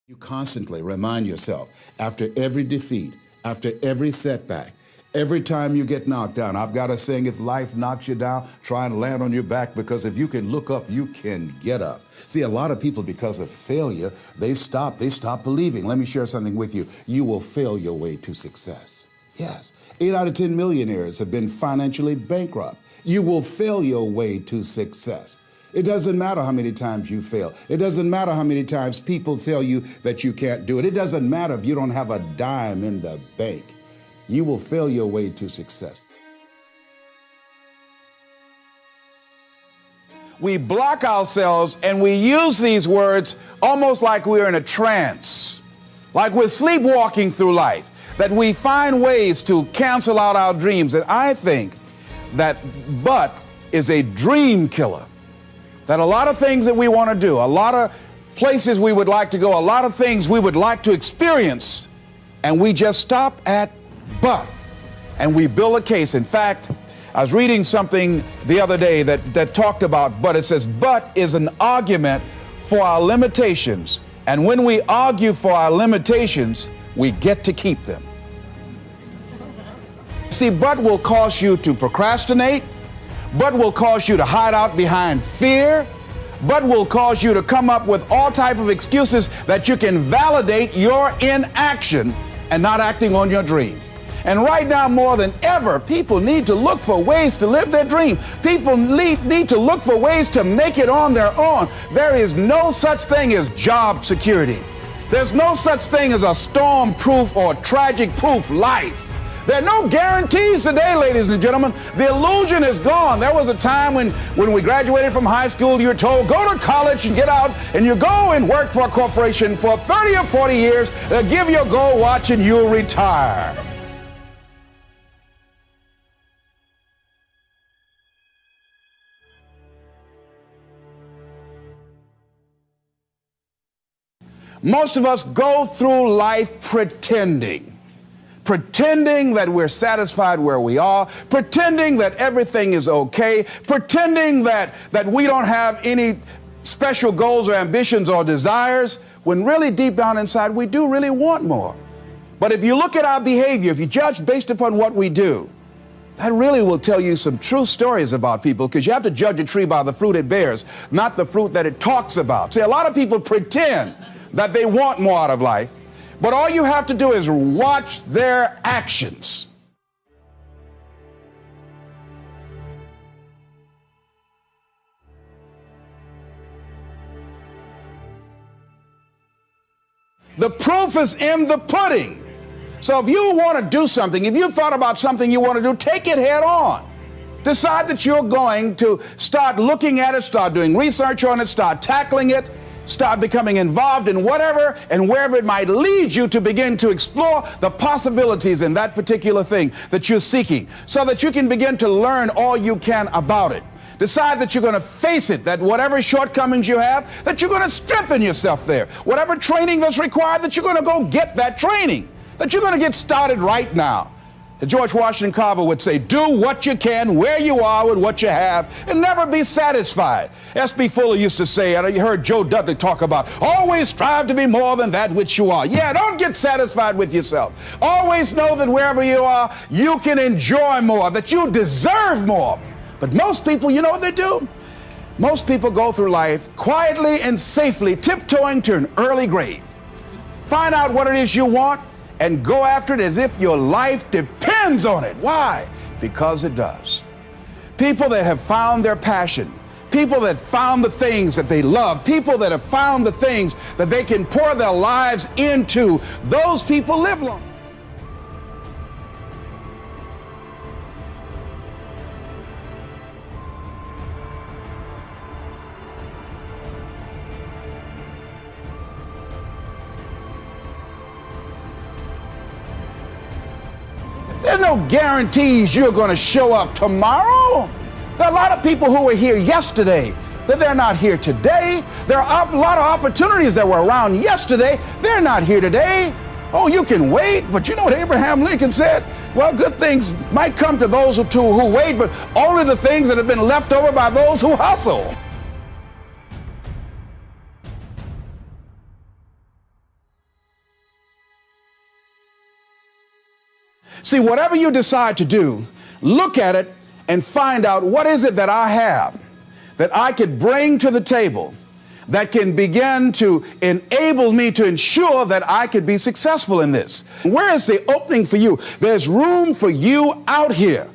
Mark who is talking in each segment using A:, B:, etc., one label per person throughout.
A: You constantly remind yourself after every defeat, after every setback, every time you get knocked down. I've got a saying, if life knocks you down, try and land on your back, because if you can look up, you can get up. See, a lot of people, because of failure, they stop believing. Let me share something with you. You will fail your way to success. Yes, 8 out of 10 millionaires have been financially bankrupt. You will fail your way to success. It doesn't matter how many times you fail. It doesn't matter how many times people tell you that you can't do it. It doesn't matter if you don't have a dime in the bank. You will fail your way to success. We block ourselves and we use these words almost like we're in a trance, like we're sleepwalking through life, that we find ways to cancel out our dreams. And I think that but is a dream killer. That a lot of things that we want to do, a lot of places we would like to go, a lot of things we would like to experience, and we just stop at but, and we build a case. In fact, I was reading something the other day that talked about but. It says, but is an argument for our limitations. And when we argue for our limitations, we get to keep them. See, but will cause you to procrastinate. But will cause you to hide out behind fear. But will cause you to come up with all type of excuses that you can validate your inaction and not acting on your dream. And right now, more than ever, people need to look for ways to live their dream. People need to look for ways to make it on their own. There is no such thing as job security. There's no such thing as a storm-proof or tragic-proof life. There are no guarantees today, ladies and gentlemen. The illusion is gone. There was a time when we graduated from high school, you were told, go to college and get out, and you go and work for a corporation for 30 or 40 years, they'll give you a gold watch and you'll retire. Most of us go through life pretending that we're satisfied where we are, pretending that everything is okay, pretending that we don't have any special goals or ambitions or desires, when really deep down inside we do really want more. But if you look at our behavior, if you judge based upon what we do, that really will tell you some true stories about people, because you have to judge a tree by the fruit it bears, not the fruit that it talks about. See, a lot of people pretend that they want more out of life, but all you have to do is watch their actions. The proof is in the pudding. So if you want to do something, if you thought about something you want to do, take it head on. Decide that you're going to start looking at it, start doing research on it, start tackling it. Start becoming involved in whatever and wherever it might lead you, to begin to explore the possibilities in that particular thing that you're seeking, so that you can begin to learn all you can about it. Decide that you're going to face it, that whatever shortcomings you have, that you're going to strengthen yourself there. Whatever training that's required, that you're going to go get that training, that you're going to get started right now. George Washington Carver would say, do what you can where you are with what you have and never be satisfied. S.B. Fuller used to say, and you heard Joe Dudley talk about, always strive to be more than that which you are. Yeah, don't get satisfied with yourself. Always know that wherever you are, you can enjoy more, that you deserve more. But most people, you know what they do? Most people go through life quietly and safely, tiptoeing to an early grave. Find out what it is you want and go after it as if your life depends on it. Why? Because it does. People that have found their passion, people that found the things that they love, people that have found the things that they can pour their lives into, those people live long. There's no guarantees you're going to show up tomorrow. There are a lot of people who were here yesterday that they're not here today. There are a lot of opportunities that were around yesterday. They're not here today. Oh, you can wait, but you know what Abraham Lincoln said? Well, good things might come to those who wait, but only the things that have been left over by those who hustle. See, whatever you decide to do, look at it and find out what is it that I have that I could bring to the table that can begin to enable me to ensure that I could be successful in this. Where is the opening for you? There's room for you out here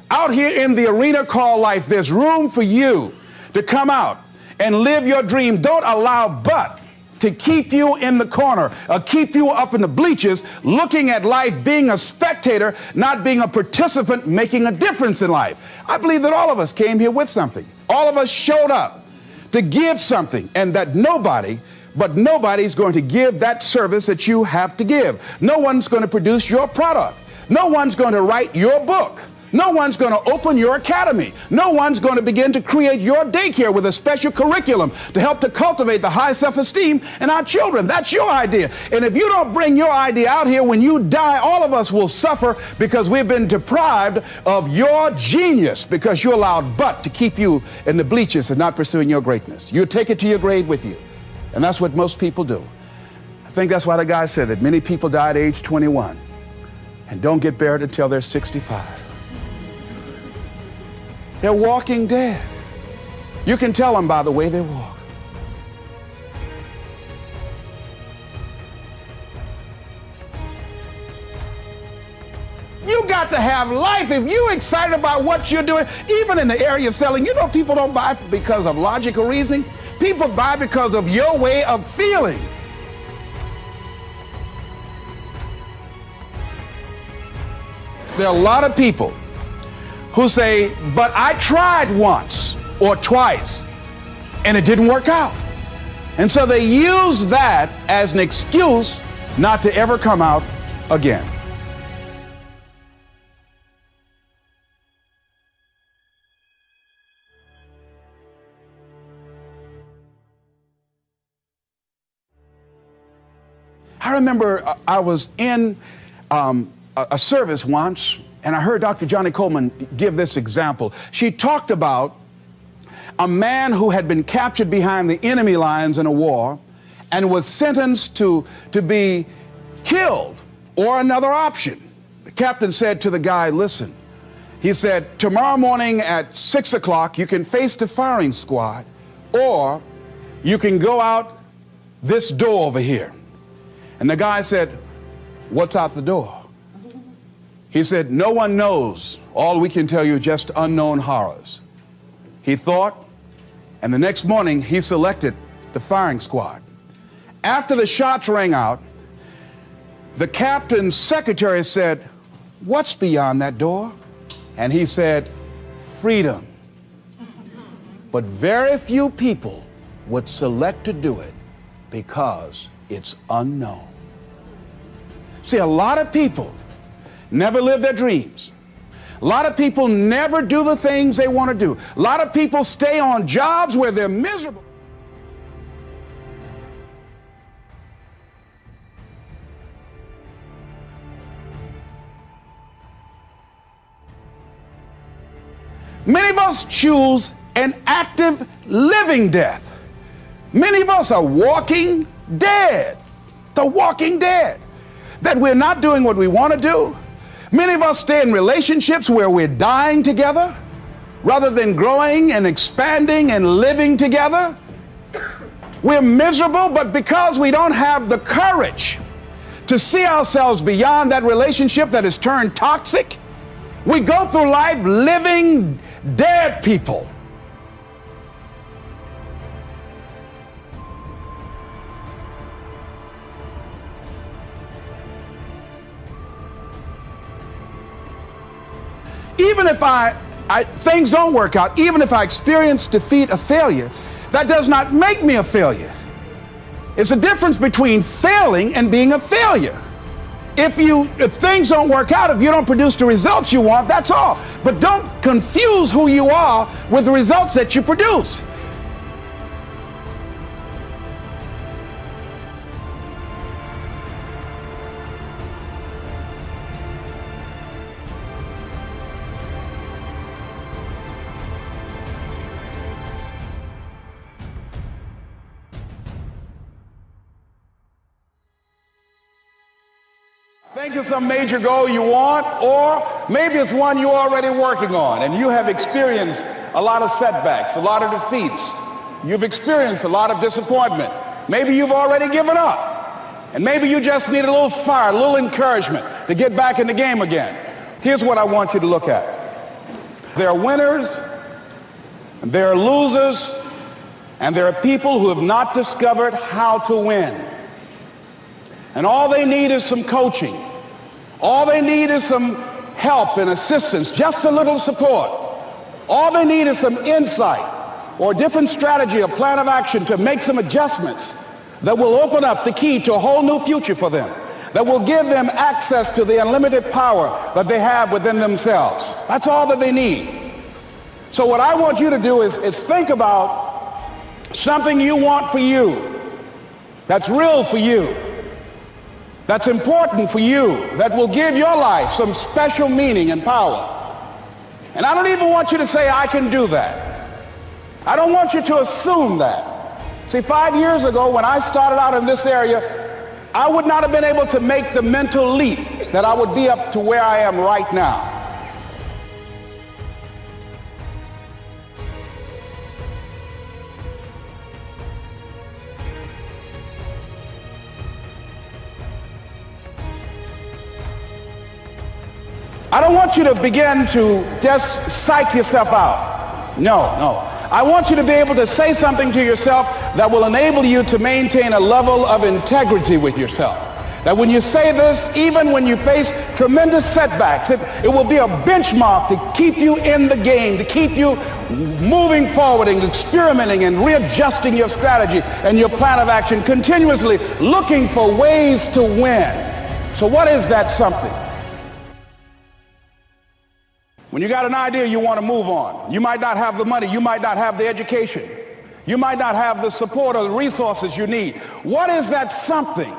A: in the arena called life. There's room for you to come out and live your dream. Don't allow but to keep you in the corner or keep you up in the bleachers looking at life, being a spectator, not being a participant, making a difference in life. I believe that all of us came here with something. All of us showed up to give something, and that nobody's going to give that service that you have to give. No one's going to produce your product. No one's going to write your book. No one's going to open your academy. No one's going to begin to create your daycare with a special curriculum to help to cultivate the high self-esteem in our children. That's your idea. And if you don't bring your idea out here, when you die, all of us will suffer because we've been deprived of your genius because you allowed but to keep you in the bleachers and not pursuing your greatness. You take it to your grave with you. And that's what most people do. I think that's why the guy said that many people die at age 21 and don't get buried until they're 65. They're walking dead. You can tell them by the way they walk. You got to have life. If you're excited about what you're doing, even in the area of selling, you know people don't buy because of logical reasoning. People buy because of your way of feeling. There are a lot of people who say, but I tried once or twice and it didn't work out. And so they use that as an excuse not to ever come out again. I remember I was in a service once, and I heard Dr. Johnny Coleman give this example. She talked about a man who had been captured behind the enemy lines in a war and was sentenced to be killed or another option. The captain said to the guy, listen, he said, tomorrow morning at 6 o'clock, you can face the firing squad, or you can go out this door over here. And the guy said, what's out the door? He said, no one knows. All we can tell you is just unknown horrors. He thought, and the next morning he selected the firing squad. After the shots rang out, the captain's secretary said, what's beyond that door? And he said, freedom. But very few people would select to do it because it's unknown. See, a lot of people never live their dreams. A lot of people never do the things they want to do. A lot of people stay on jobs where they're miserable. Many of us choose an active living death. Many of us are walking dead. The walking dead. That we're not doing what we want to do. Many of us stay in relationships where we're dying together rather than growing and expanding and living together. We're miserable, but because we don't have the courage to see ourselves beyond that relationship that has turned toxic, we go through life living dead people. Even if things don't work out, even if I experience defeat or failure, that does not make me a failure. It's a difference between failing and being a failure. If things don't work out, if you don't produce the results you want, that's all. But don't confuse who you are with the results that you produce. Think of some major goal you want, or maybe it's one you're already working on and you have experienced a lot of setbacks, a lot of defeats. You've experienced a lot of disappointment. Maybe you've already given up. And maybe you just need a little fire, a little encouragement to get back in the game again. Here's what I want you to look at. There are winners, and there are losers, and there are people who have not discovered how to win. And all they need is some coaching. All they need is some help and assistance, just a little support. All they need is some insight or a different strategy, a plan of action to make some adjustments that will open up the key to a whole new future for them, that will give them access to the unlimited power that they have within themselves. That's all that they need. So what I want you to do is think about something you want for you, that's real for you, that's important for you, that will give your life some special meaning and power. And I don't even want you to say, I can do that. I don't want you to assume that. See, 5 years ago when I started out in this area, I would not have been able to make the mental leap that I would be up to where I am right now. I don't want you to begin to just psych yourself out. No. I want you to be able to say something to yourself that will enable you to maintain a level of integrity with yourself. That when you say this, even when you face tremendous setbacks, it will be a benchmark to keep you in the game, to keep you moving forward and experimenting and readjusting your strategy and your plan of action, continuously looking for ways to win. So what is that something? When you got an idea you want to move on, you might not have the money, you might not have the education, you might not have the support or the resources you need. What is that something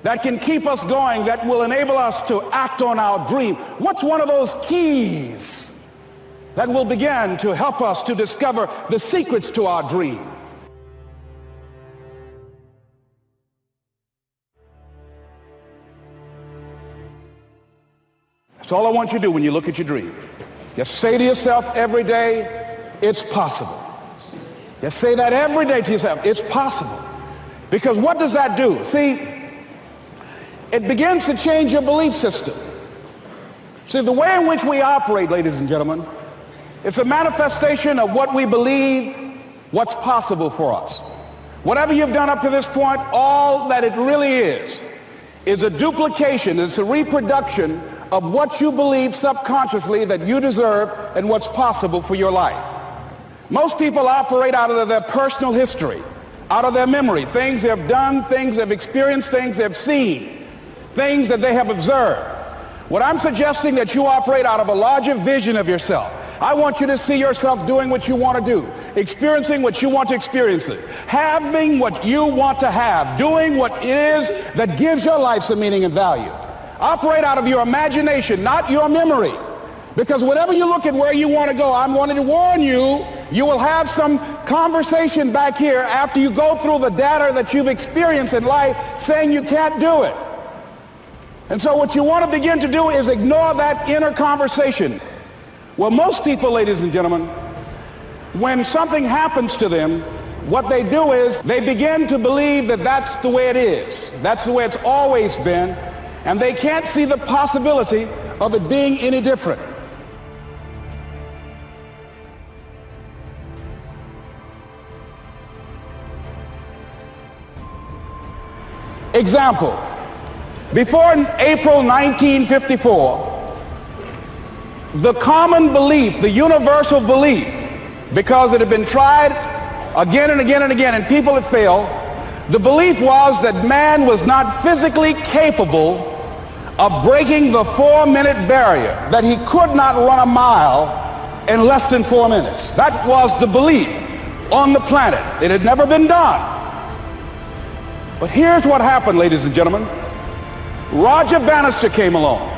A: that can keep us going, that will enable us to act on our dream? What's one of those keys that will begin to help us to discover the secrets to our dream? That's all I want you to do when you look at your dream. Just say to yourself every day, it's possible. Just say that every day to yourself, it's possible. Because what does that do? See, it begins to change your belief system. See, the way in which we operate, ladies and gentlemen, it's a manifestation of what we believe, what's possible for us. Whatever you've done up to this point, all that it really is a duplication, it's a reproduction of what you believe subconsciously that you deserve and what's possible for your life. Most people operate out of their personal history, out of their memory, things they've done, things they've experienced, things they've seen, things that they have observed. What I'm suggesting that you operate out of a larger vision of yourself. I want you to see yourself doing what you want to do, experiencing what you want to experience, having what you want to have, doing what it is that gives your life some meaning and value. Operate out of your imagination, not your memory. Because whenever you look at where you want to go, I'm wanting to warn you, you will have some conversation back here after you go through the data that you've experienced in life saying you can't do it. And so what you want to begin to do is ignore that inner conversation. Well, most people, ladies and gentlemen, when something happens to them, what they do is they begin to believe that that's the way it is. That's the way it's always been. And they can't see the possibility of it being any different. Example, before April 1954, the common belief, the universal belief, because it had been tried again and again and again and people had failed, the belief was that man was not physically capable of breaking the 4-minute barrier, that he could not run a mile in less than 4 minutes. That was the belief on the planet. It had never been done. But here's what happened, ladies and gentlemen. Roger Bannister came along,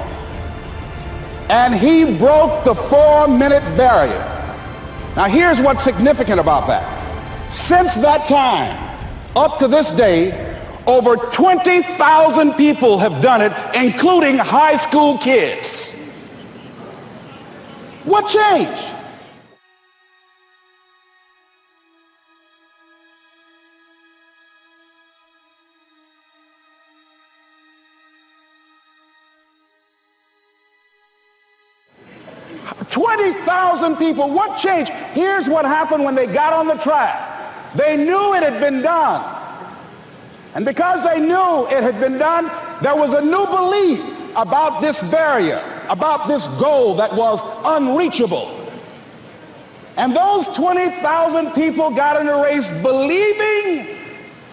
A: and he broke the 4-minute barrier. Now here's what's significant about that. Since that time, up to this day, Over 20,000 people have done it, including high school kids. What changed? $20,000 people. What changed? Here's what happened when they got on the track. They knew it had been done. And because they knew it had been done, there was a new belief about this barrier, about this goal that was unreachable. And those 20,000 people got in a race believing,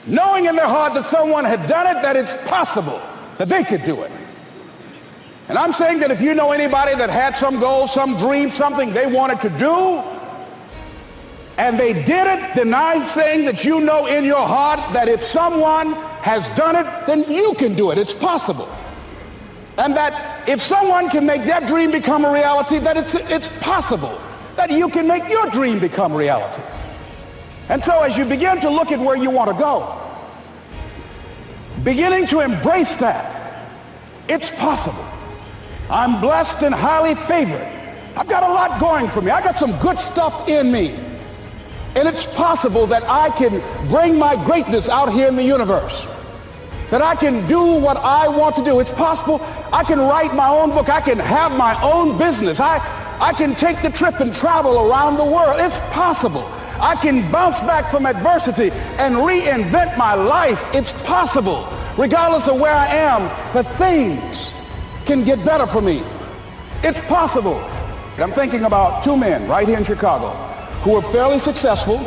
A: knowing in their heart that someone had done it, that it's possible that they could do it. And I'm saying that if you know anybody that had some goal, some dream, something they wanted to do, and they did it, then I'm saying that you know in your heart that if someone has done it, then you can do it. It's possible. And that if someone can make their dream become a reality, that it's possible that you can make your dream become reality. And so as you begin to look at where you want to go, beginning to embrace that, it's possible. I'm blessed and highly favored. I've got a lot going for me. I got some good stuff in me. And it's possible that I can bring my greatness out here in the universe. That I can do what I want to do. It's possible I can write my own book. I can have my own business. I can take the trip and travel around the world. It's possible. I can bounce back from adversity and reinvent my life. It's possible. Regardless of where I am, the things can get better for me. It's possible. And I'm thinking about two men right here in Chicago who were fairly successful,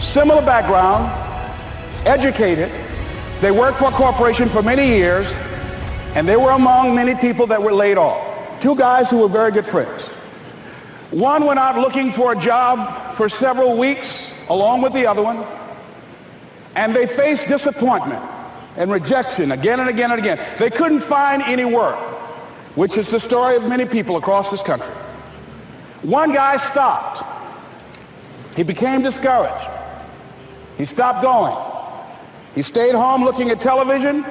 A: similar background, educated. They worked for a corporation for many years, and they were among many people that were laid off. Two guys who were very good friends. One went out looking for a job for several weeks along with the other one, and they faced disappointment and rejection again and again and again. They couldn't find any work, which is the story of many people across this country. One guy stopped. He became discouraged. He stopped going. He stayed home looking at television,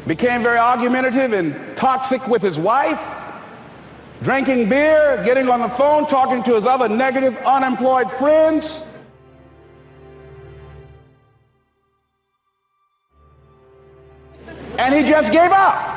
A: became very argumentative and toxic with his wife, drinking beer, getting on the phone, talking to his other negative, unemployed friends. And he just gave up.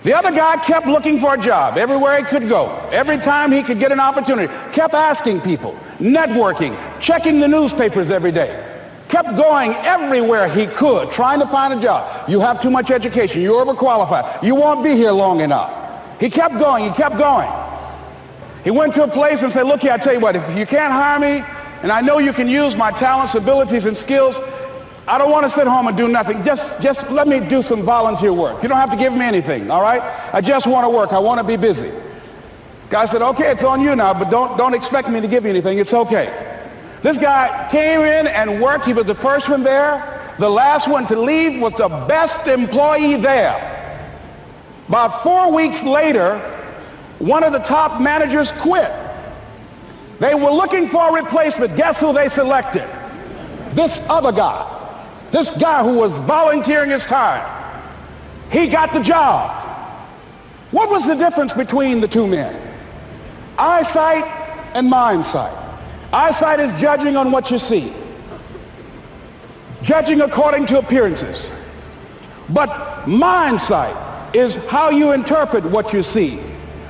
A: The other guy kept looking for a job everywhere he could go. Every time he could get an opportunity, kept asking people, networking, checking the newspapers every day. Kept going everywhere he could, trying to find a job. You have too much education. You're overqualified. You won't be here long enough. He kept going. He kept going. He went to a place and said, look here, I tell you what, if you can't hire me, and I know you can use my talents, abilities, and skills, I don't want to sit home and do nothing. Just let me do some volunteer work. You don't have to give me anything, all right? I just want to work. I want to be busy. Guy said, okay, it's on you now, but don't expect me to give you anything. It's okay. This guy came in and worked. He was the first one there. The last one to leave was the best employee there. About 4 weeks later, one of the top managers quit. They were looking for a replacement. Guess who they selected? This other guy. This guy who was volunteering his time. He got the job. What was the difference between the two men? Eyesight and mindsight. Eyesight is judging on what you see. Judging according to appearances. But mindsight is how you interpret what you see.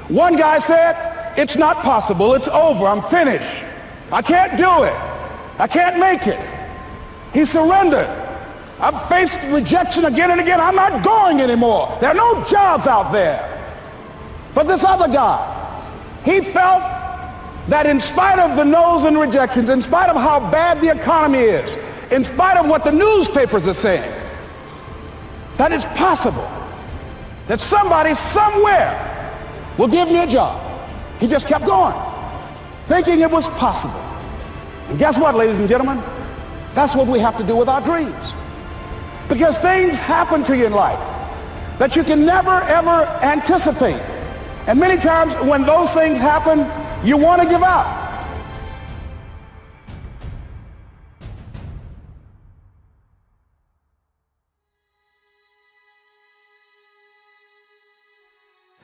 A: One guy said, it's not possible. It's over. I'm finished. I can't do it. I can't make it. He surrendered. I've faced rejection again and again. I'm not going anymore. There are no jobs out there. But this other guy, he felt that in spite of the no's and rejections, in spite of how bad the economy is, in spite of what the newspapers are saying, that it's possible that somebody somewhere will give me a job. He just kept going, thinking it was possible. And guess what, ladies and gentlemen? That's what we have to do with our dreams. Because things happen to you in life that you can never, ever anticipate. And many times when those things happen, you want to give up.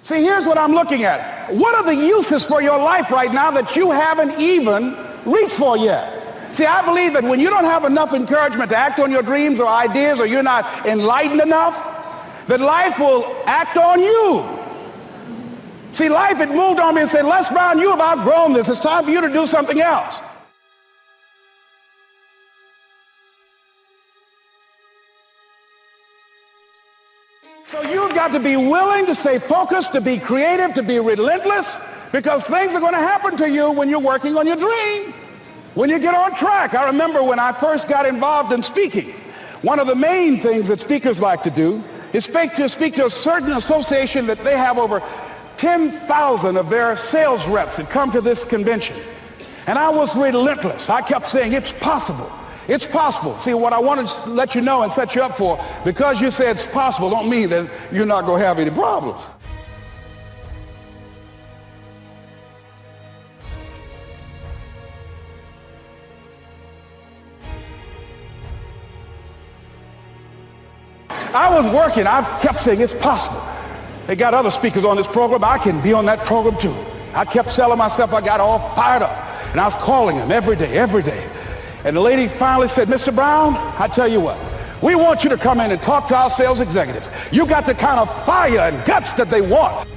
A: See, here's what I'm looking at. What are the uses for your life right now that you haven't even reached for yet? See, I believe that when you don't have enough encouragement to act on your dreams or ideas, or you're not enlightened enough, that life will act on you. See, life had moved on me and said, Les Brown, you have outgrown this. It's time for you to do something else. So you've got to be willing to stay focused, to be creative, to be relentless, because things are going to happen to you when you're working on your dream, when you get on track. I remember when I first got involved in speaking, one of the main things that speakers like to do is speak to a certain association that they have over 10,000 of their sales reps that come to this convention. And I was relentless. I kept saying, it's possible. It's possible. See, what I want to let you know and set you up for, because you say it's possible, don't mean that you're not going to have any problems. I was working. I kept saying it's possible. They got other speakers on this program. I can be on that program too. I kept selling myself. I got all fired up. And I was calling them every day, every day. And the lady finally said, Mr. Brown, I tell you what, we want you to come in and talk to our sales executives. You got the kind of fire and guts that they want.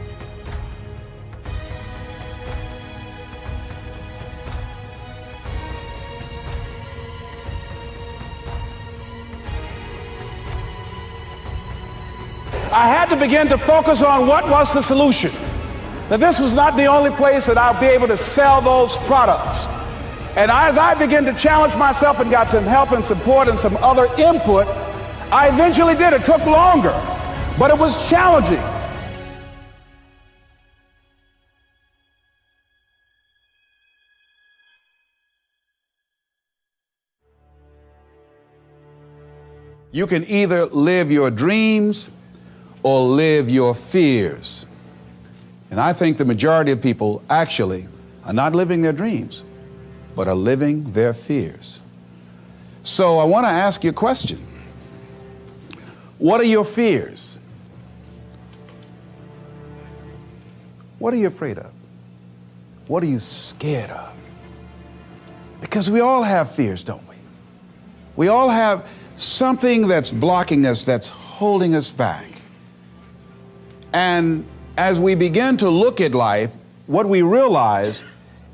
A: I had to begin to focus on what was the solution. That this was not the only place that I'll be able to sell those products. And as I began to challenge myself and got some help and support and some other input, I eventually did. It took longer, but it was challenging. You can either live your dreams or live your fears. And I think the majority of people actually are not living their dreams, but are living their fears. So I want to ask you a question. What are your fears? What are you afraid of? What are you scared of? Because we all have fears, don't we? We all have something that's blocking us, that's holding us back. And as we begin to look at life, what we realize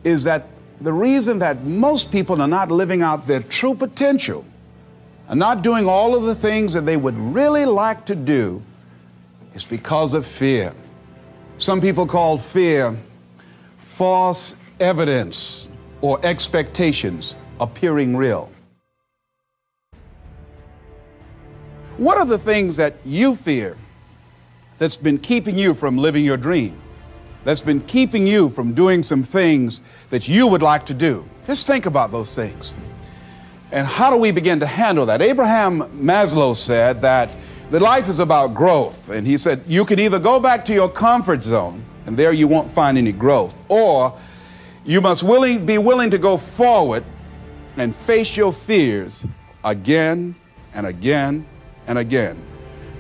A: is that the reason that most people are not living out their true potential, are not doing all of the things that they would really like to do, is because of fear. Some people call fear false evidence or expectations appearing real. What are the things that you fear that's been keeping you from living your dream? That's been keeping you from doing some things that you would like to do? Just think about those things. And how do we begin to handle that? Abraham Maslow said that life is about growth. And he said, you can either go back to your comfort zone, and there you won't find any growth, or you must be willing to go forward and face your fears again and again and again.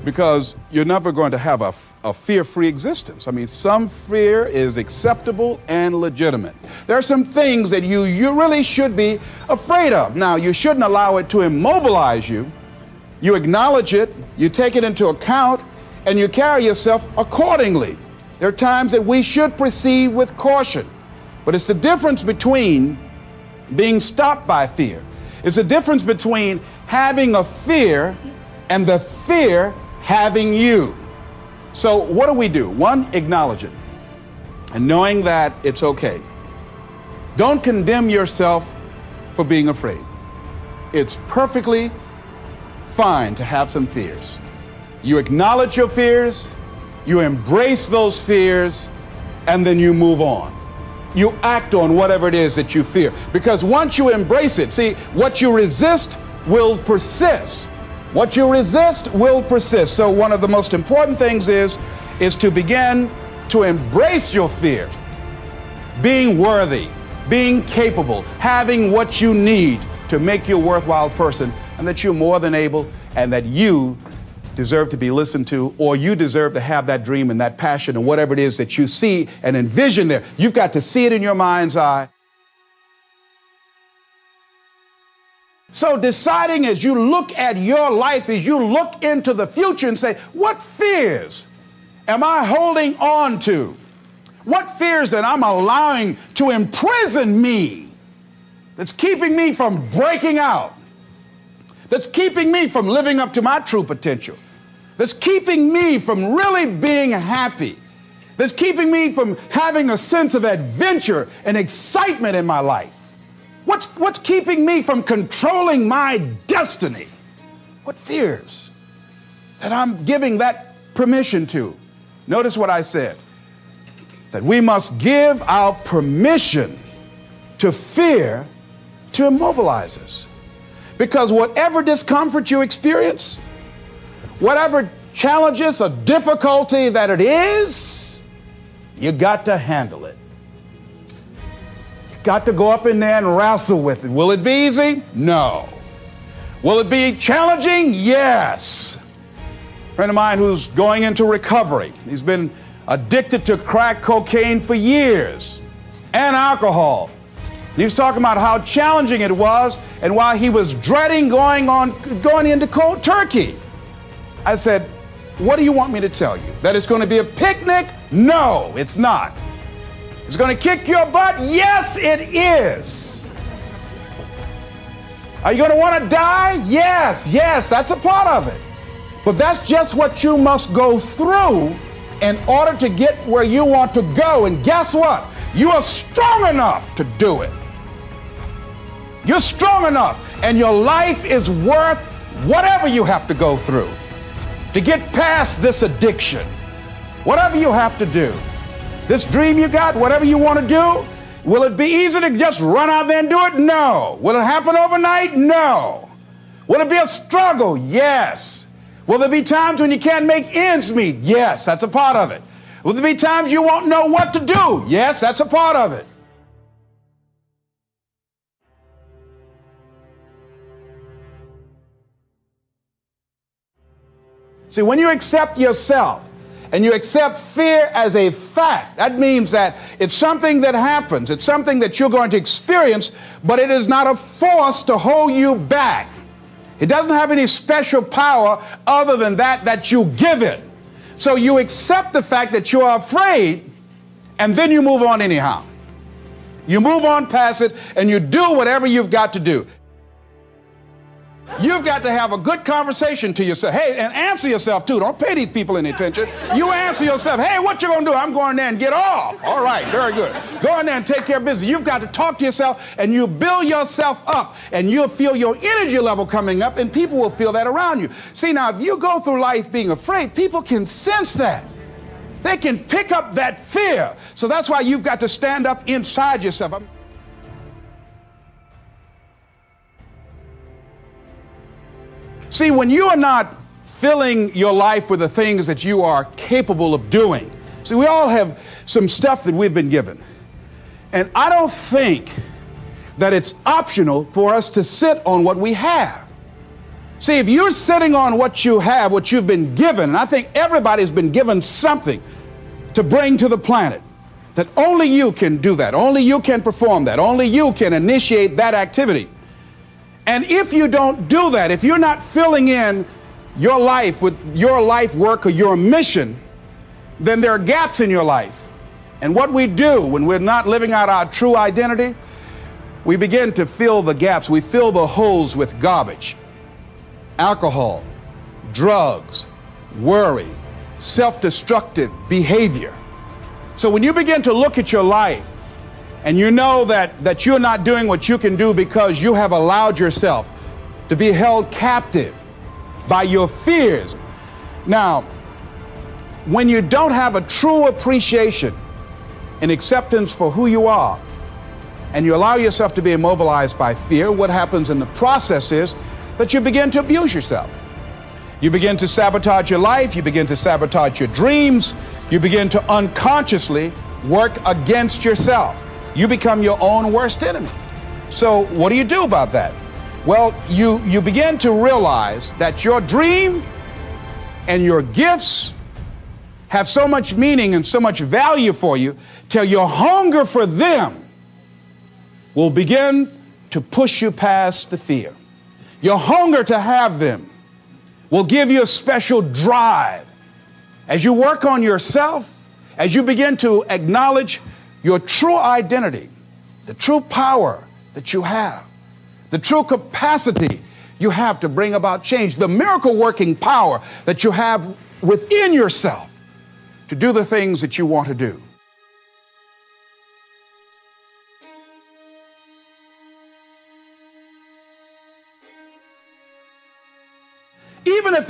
A: Because you're never going to have a fear-free existence. I mean, some fear is acceptable and legitimate. There are some things that you really should be afraid of. Now, you shouldn't allow it to immobilize you. You acknowledge it, you take it into account, and you carry yourself accordingly. There are times that we should proceed with caution. But it's the difference between being stopped by fear. It's the difference between having a fear and the fear having you. So what do? One, acknowledge it, and knowing that it's okay. Don't condemn yourself for being afraid. It's perfectly fine to have some fears. You acknowledge your fears, you embrace those fears, and then you move on. You act on whatever it is that you fear. Because once you embrace it, see, what you resist will persist. What you resist will persist. So one of the most important things is to begin to embrace your fear. Being worthy, being capable, having what you need to make you a worthwhile person, and that you're more than able, and that you deserve to be listened to, or you deserve to have that dream and that passion and whatever it is that you see and envision there. You've got to see it in your mind's eye. So deciding as you look at your life, as you look into the future and say, what fears am I holding on to? What fears that I'm allowing to imprison me, that's keeping me from breaking out, that's keeping me from living up to my true potential, that's keeping me from really being happy, that's keeping me from having a sense of adventure and excitement in my life? What's keeping me from controlling my destiny? What fears that I'm giving that permission to? Notice what I said, that we must give our permission to fear to immobilize us. Because whatever discomfort you experience, whatever challenges or difficulty that it is, you got to handle it. Got to go up in there and wrestle with it. Will it be easy? No. Will it be challenging? Yes. A friend of mine who's going into recovery. He's been addicted to crack cocaine for years and alcohol. And he was talking about how challenging it was and why he was dreading going into cold turkey. I said, what do you want me to tell you? That it's going to be a picnic? No, it's not. It's going to kick your butt? Yes, it is. Are you going to want to die? Yes, that's a part of it. But that's just what you must go through in order to get where you want to go. And guess what? You are strong enough to do it. You're strong enough, and your life is worth whatever you have to go through to get past this addiction. Whatever you have to do. This dream you got, whatever you want to do, will it be easy to just run out there and do it? No. Will it happen overnight? No. Will it be a struggle? Yes. Will there be times when you can't make ends meet? Yes, that's a part of it. Will there be times you won't know what to do? Yes, that's a part of it. See, when you accept yourself, and you accept fear as a fact, that means that it's something that happens. It's something that you're going to experience, but it is not a force to hold you back. It doesn't have any special power other than that you give it. So you accept the fact that you are afraid, and then you move on anyhow. You move on past it, and you do whatever you've got to do. You've got to have a good conversation to yourself. Hey, and answer yourself too. Don't pay these people any attention. You answer yourself. Hey, what you gonna do? I'm going there and get off. All right, very good. Go in there and take care of business. You've got to talk to yourself, and you build yourself up, and you'll feel your energy level coming up, and people will feel that around you. See, now, if you go through life being afraid, people can sense that. They can pick up that fear. So that's why you've got to stand up inside yourself. See, when you are not filling your life with the things that you are capable of doing, see, we all have some stuff that we've been given. And I don't think that it's optional for us to sit on what we have. See, if you're sitting on what you have, what you've been given, and I think everybody's been given something to bring to the planet, that only you can do that, only you can perform that, only you can initiate that activity. And if you don't do that, if you're not filling in your life with your life work or your mission, then there are gaps in your life. And what we do when we're not living out our true identity, we begin to fill the gaps. We fill the holes with garbage, alcohol, drugs, worry, self-destructive behavior. So when you begin to look at your life, and you know that you're not doing what you can do because you have allowed yourself to be held captive by your fears. Now, when you don't have a true appreciation and acceptance for who you are, and you allow yourself to be immobilized by fear, what happens in the process is that you begin to abuse yourself. You begin to sabotage your life, you begin to sabotage your dreams, you begin to unconsciously work against yourself. You become your own worst enemy. So what do you do about that? Well, you begin to realize that your dream and your gifts have so much meaning and so much value for you till your hunger for them will begin to push you past the fear. Your hunger to have them will give you a special drive. As you work on yourself, as you begin to acknowledge your true identity, the true power that you have, the true capacity you have to bring about change, the miracle working power that you have within yourself to do the things that you want to do. Even if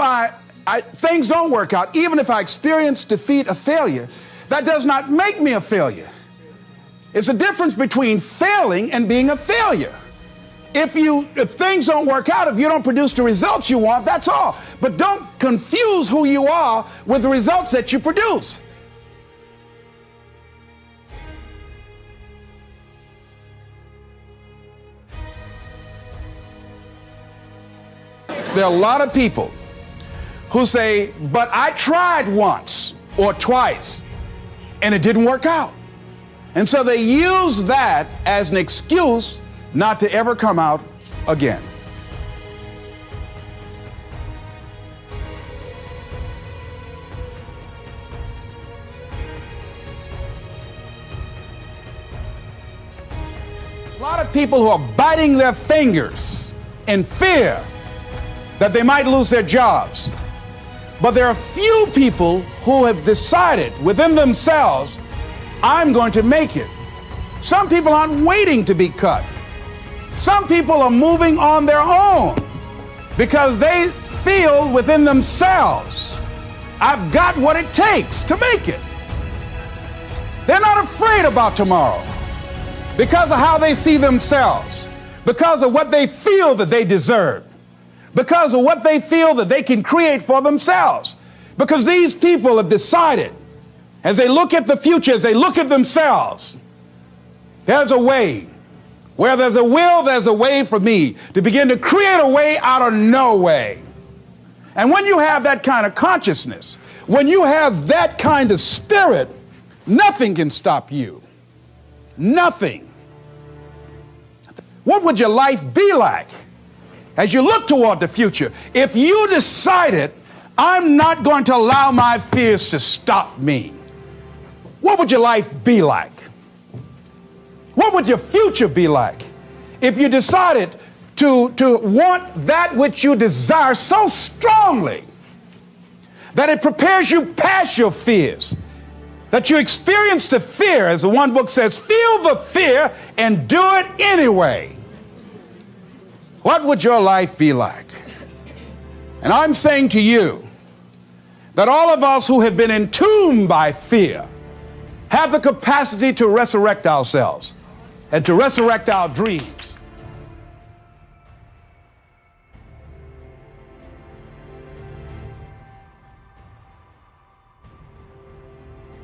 A: things don't work out, even if I experience defeat, a failure, that does not make me a failure. It's a difference between failing and being a failure. If things don't work out, if you don't produce the results you want, that's all. But don't confuse who you are with the results that you produce. There are a lot of people who say, but I tried once or twice and it didn't work out. And so they use that as an excuse not to ever come out again. A lot of people who are biting their fingers in fear that they might lose their jobs. But there are few people who have decided within themselves, I'm going to make it. Some people aren't waiting to be cut. Some people are moving on their own because they feel within themselves, I've got what it takes to make it. They're not afraid about tomorrow because of how they see themselves, because of what they feel that they deserve, because of what they feel that they can create for themselves. Because these people have decided, as they look at the future, as they look at themselves, there's a way. Where there's a will, there's a way for me to begin to create a way out of no way. And when you have that kind of consciousness, when you have that kind of spirit, nothing can stop you. Nothing. What would your life be like as you look toward the future if you decided, I'm not going to allow my fears to stop me? What would your life be like? What would your future be like if you decided to want that which you desire so strongly that it prepares you past your fears, that you experience the fear, as the one book says, feel the fear and do it anyway? What would your life be like? And I'm saying to you that all of us who have been entombed by fear have the capacity to resurrect ourselves and to resurrect our dreams.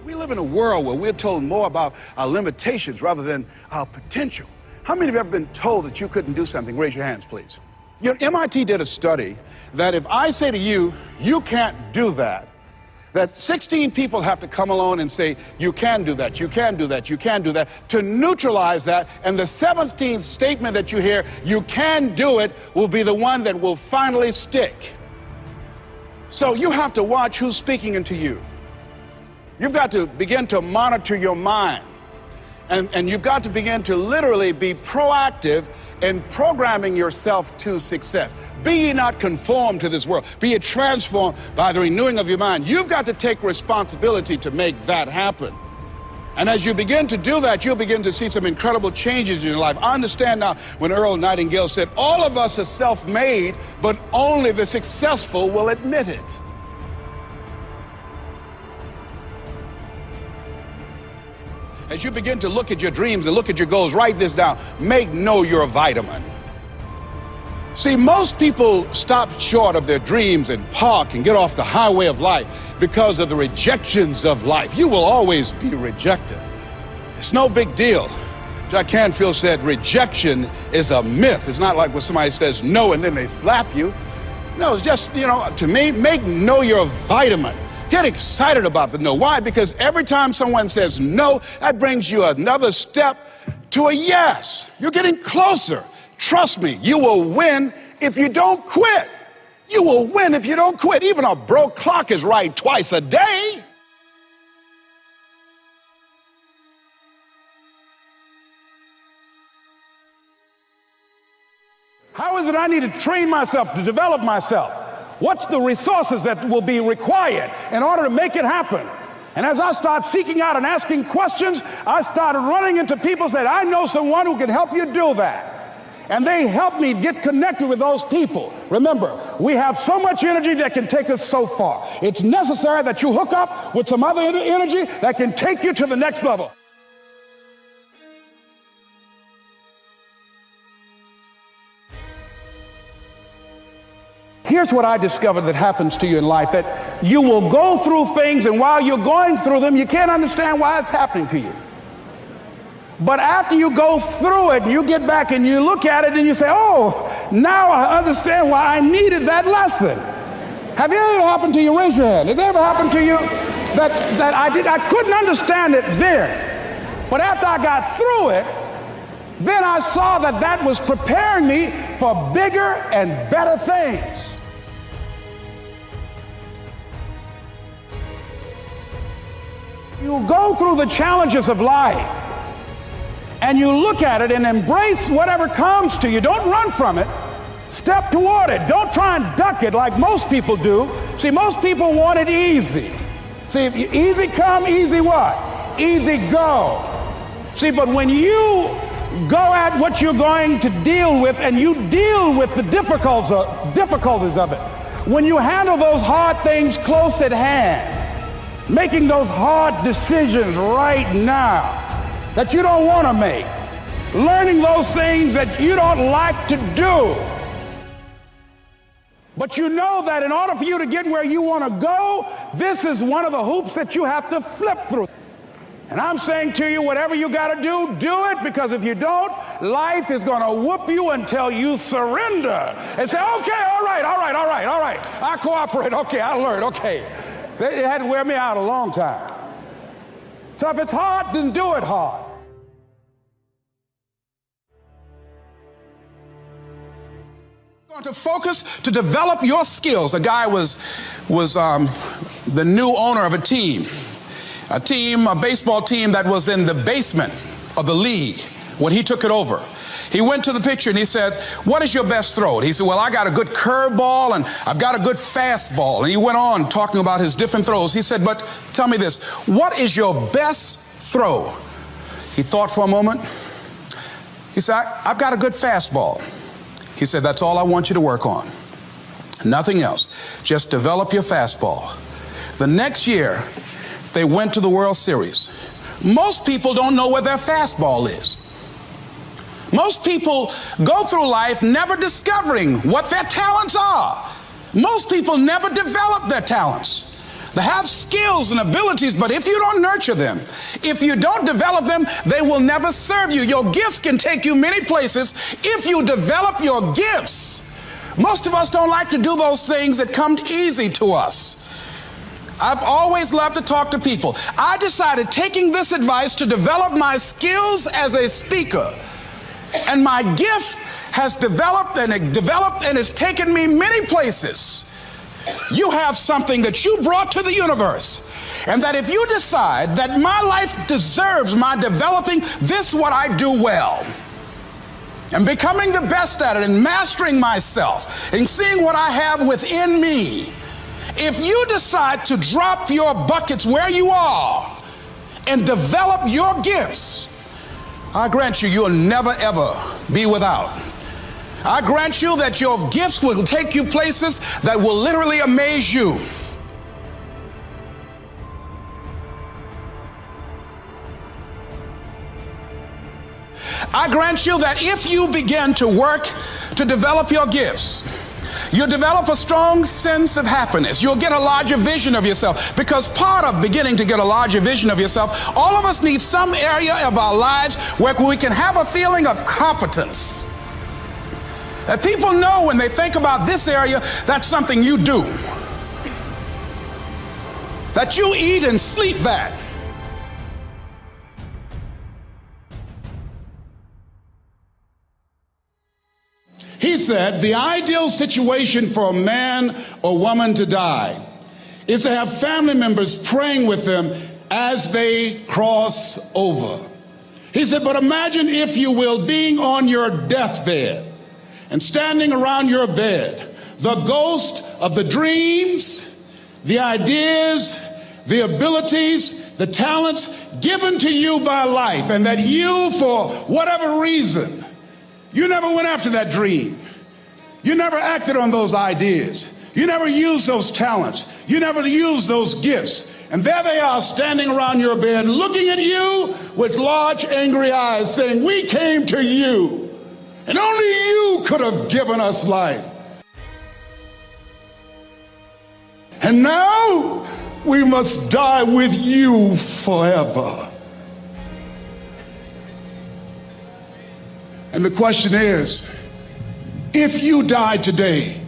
A: We live in a world where we're told more about our limitations rather than our potential. How many of you have ever been told that you couldn't do something? Raise your hands, please. You know, MIT did a study that if I say to you, you can't do that, that 16 people have to come along and say, you can do that, you can do that, you can do that, to neutralize that, and the 17th statement that you hear, you can do it, will be the one that will finally stick. So you have to watch who's speaking into you. You've got to begin to monitor your mind. And you've got to begin to literally be proactive in programming yourself to success. Be ye not conformed to this world. Be ye transformed by the renewing of your mind. You've got to take responsibility to make that happen. And as you begin to do that, you'll begin to see some incredible changes in your life. I understand now when Earl Nightingale said, all of us are self-made, but only the successful will admit it. As you begin to look at your dreams and look at your goals, write this down. Make know your vitamin. See, most people stop short of their dreams and park and get off the highway of life because of the rejections of life. You will always be rejected. It's no big deal. Jack Canfield said rejection is a myth. It's not like when somebody says no and then they slap you. No, it's just, to me, know you're a vitamin. Get excited about the no. Why? Because every time someone says no, that brings you another step to a yes. You're getting closer. Trust me, you will win if you don't quit. You will win if you don't quit. Even a broke clock is right twice a day. How is it I need to train myself, to develop myself? What's the resources that will be required in order to make it happen? And as I start seeking out and asking questions, I started running into people who said, I know someone who can help you do that. And they helped me get connected with those people. Remember, we have so much energy that can take us so far. It's necessary that you hook up with some other energy that can take you to the next level. Here's what I discovered that happens to you in life, that you will go through things, and while you're going through them, you can't understand why it's happening to you. But after you go through it, you get back and you look at it and you say, oh, now I understand why I needed that lesson. Have it ever happened to you? Raise your hand. Has it ever happened to you that I couldn't understand it then, but after I got through it, then I saw that was preparing me for bigger and better things. You go through the challenges of life and you look at it and embrace whatever comes to you. Don't run from it. Step toward it. Don't try and duck it like most people do. See, most people want it easy. See, easy come, easy what? Easy go. See, but when you go at what you're going to deal with and you deal with the difficulties of it, when you handle those hard things close at hand, making those hard decisions right now that you don't want to make, learning those things that you don't like to do, but you know that in order for you to get where you want to go, this is one of the hoops that you have to flip through. And I'm saying to you, whatever you got to do, do it, because if you don't, life is going to whoop you until you surrender and say, okay, all right, I cooperate, okay, I learned, okay. They had to wear me out a long time. So if it's hard, then do it hard. Going to focus to develop your skills. The guy was the new owner of a baseball team that was in the basement of the league when he took it over. He went to the picture and he said, what is your best throw? He said, well, I got a good curveball and I've got a good fastball. And he went on talking about his different throws. He said, but tell me this, what is your best throw? He thought for a moment. He said, I've got a good fastball. He said, that's all I want you to work on. Nothing else. Just develop your fastball. The next year, they went to the World Series. Most people don't know where their fastball is. Most people go through life never discovering what their talents are. Most people never develop their talents. They have skills and abilities, but if you don't nurture them, if you don't develop them, they will never serve you. Your gifts can take you many places if you develop your gifts. Most of us don't like to do those things that come easy to us. I've always loved to talk to people. I decided, taking this advice, to develop my skills as a speaker. And my gift has developed and it's taken me many places. You have something that you brought to the universe. And that if you decide that my life deserves my developing, this is what I do well. And becoming the best at it and mastering myself and seeing what I have within me. If you decide to drop your buckets where you are and develop your gifts, I grant you, you'll never ever be without. I grant you that your gifts will take you places that will literally amaze you. I grant you that if you begin to work to develop your gifts, you'll develop a strong sense of happiness. You'll get a larger vision of yourself, because part of beginning to get a larger vision of yourself, all of us need some area of our lives where we can have a feeling of competence. That people know when they think about this area, that's something you do. That you eat and sleep that. He said, the ideal situation for a man or woman to die is to have family members praying with them as they cross over. He said, but imagine, if you will, being on your deathbed and standing around your bed, the ghost of the dreams, the ideas, the abilities, the talents given to you by life, and that you, for whatever reason, you never went after that dream. You never acted on those ideas. You never used those talents. You never used those gifts. And there they are standing around your bed looking at you with large angry eyes saying, we came to you and only you could have given us life. And now we must die with you forever. And the question is, if you died today,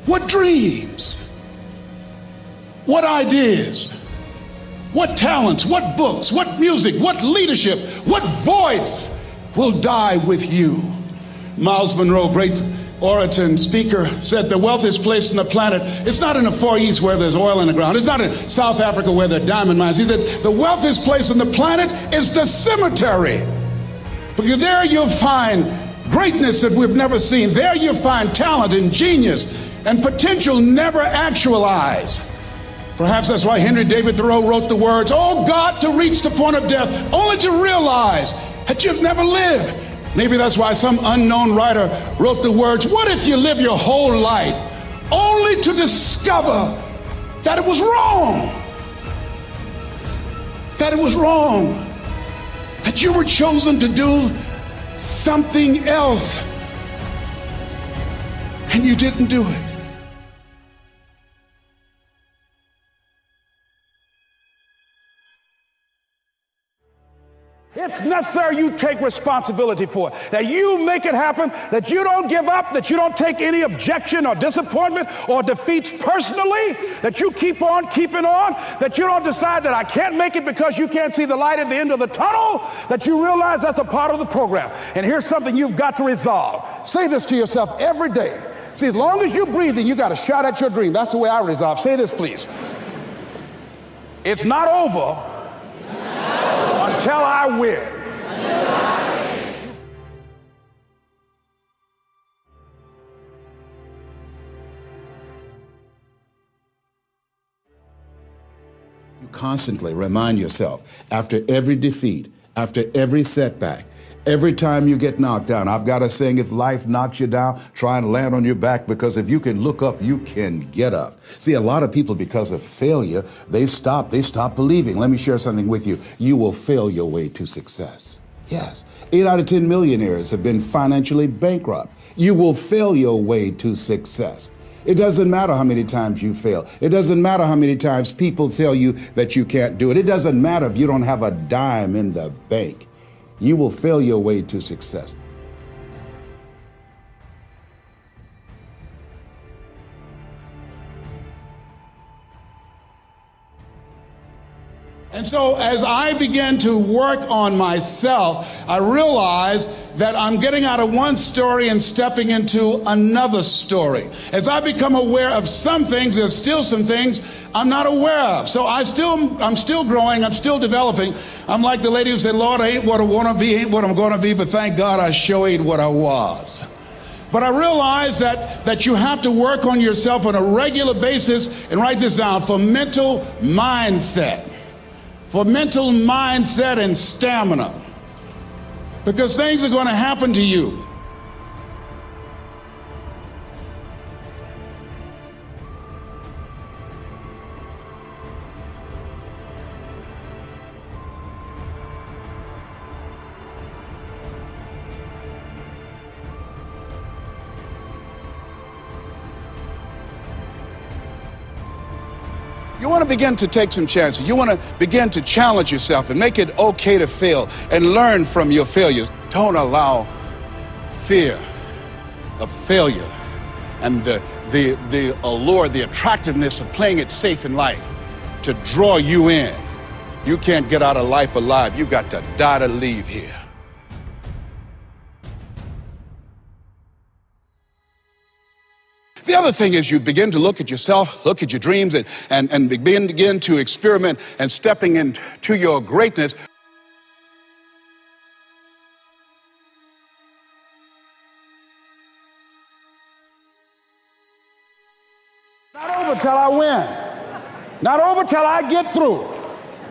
A: what dreams, what ideas, what talents, what books, what music, what leadership, what voice will die with you? Miles Monroe, great orator and speaker, said the wealthiest place on the planet, it's not in the Far East where there's oil in the ground. It's not in South Africa where there are diamond mines. He said the wealthiest place on the planet is the cemetery. Because there you'll find greatness that we've never seen. There you'll find talent and genius and potential never actualized. Perhaps that's why Henry David Thoreau wrote the words, oh God, to reach the point of death, only to realize that you've never lived. Maybe that's why some unknown writer wrote the words, what if you live your whole life only to discover that it was wrong? That it was wrong. That you were chosen to do something else and you didn't do it. It's necessary you take responsibility for it, that you make it happen, that you don't give up, that you don't take any objection or disappointment or defeats personally, that you keep on keeping on, that you don't decide that I can't make it because you can't see the light at the end of the tunnel, that you realize that's a part of the program. And here's something you've got to resolve. Say this to yourself every day. See, as long as you're breathing, you got a shot at your dream. That's the way I resolve. Say this, please. It's not over until I win. You constantly remind yourself, after every defeat, after every setback, every time you get knocked down. I've got a saying, if life knocks you down, try and land on your back, because if you can look up, you can get up. See, a lot of people, because of failure, they stop believing. Let me share something with you. You will fail your way to success. Yes, 8 out of 10 millionaires have been financially bankrupt. You will fail your way to success. It doesn't matter how many times you fail. It doesn't matter how many times people tell you that you can't do it. It doesn't matter if you don't have a dime in the bank. You will fail your way to success. And so as I began to work on myself, I realized that I'm getting out of one story and stepping into another story. As I become aware of some things, there's still some things I'm not aware of. So I'm still growing, I'm still developing. I'm like the lady who said, Lord, I ain't what I want to be, ain't what I'm going to be, but thank God I sure ain't what I was. But I realized that you have to work on yourself on a regular basis, and write this down, for mental mindset. For mental mindset and stamina. Because things are going to happen to you. You want to begin to take some chances. You want to begin to challenge yourself and make it okay to fail and learn from your failures. Don't allow fear of failure and the allure, the attractiveness of playing it safe in life to draw you in. You can't get out of life alive. You got to die to leave here. The other thing is you begin to look at yourself, look at your dreams, and begin to experiment and stepping into your greatness. Not over till I win. Not over till I get through.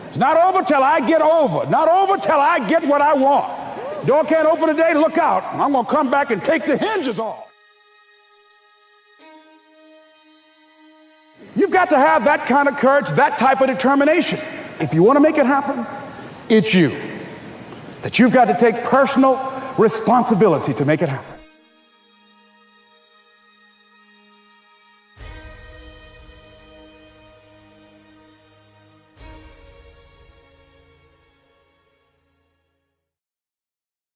A: It's not over till I get over. Not over till I get what I want. Door can't open today, look out. I'm going to come back and take the hinges off. You've got to have that kind of courage, that type of determination. If you want to make it happen, it's you. That you've got to take personal responsibility to make it happen.